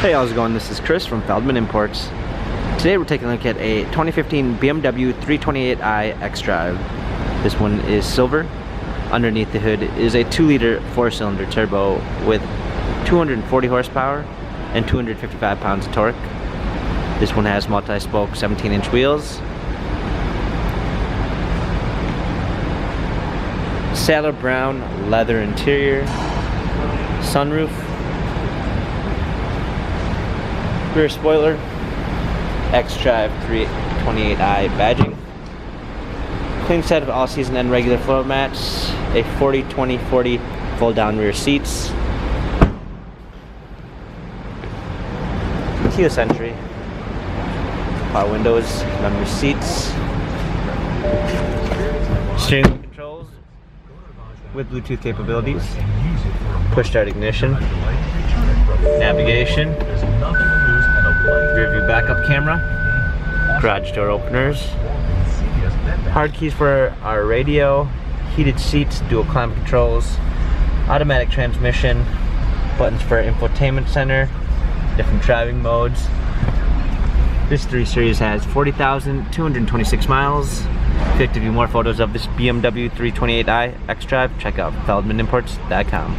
Hey, how's it going? This is Chris from Feldmann Imports. Today we're taking a look at a 2015 BMW 328i xDrive. This one is silver. Underneath the hood is a 2-liter 4-cylinder turbo with 240 horsepower and 255 pounds of torque. This one has multi-spoke 17-inch wheels. Saddle brown leather interior. Sunroof. Rear spoiler. xDrive 328i badging. Clean set of all-season and regular floor mats. A 40-20-40 fold-down rear seats. Keyless entry. Power windows, memory seats. Steering wheel controls with Bluetooth capabilities. Push start ignition. Navigation. Rear view backup camera. Garage door openers. Hard keys for our radio. Heated seats, dual climate controls. Automatic transmission. Buttons for infotainment center. Different driving modes. This 3 Series has 40,226 miles. If you'd like to view more photos of this BMW 328i xDrive, check out feldmannimports.com.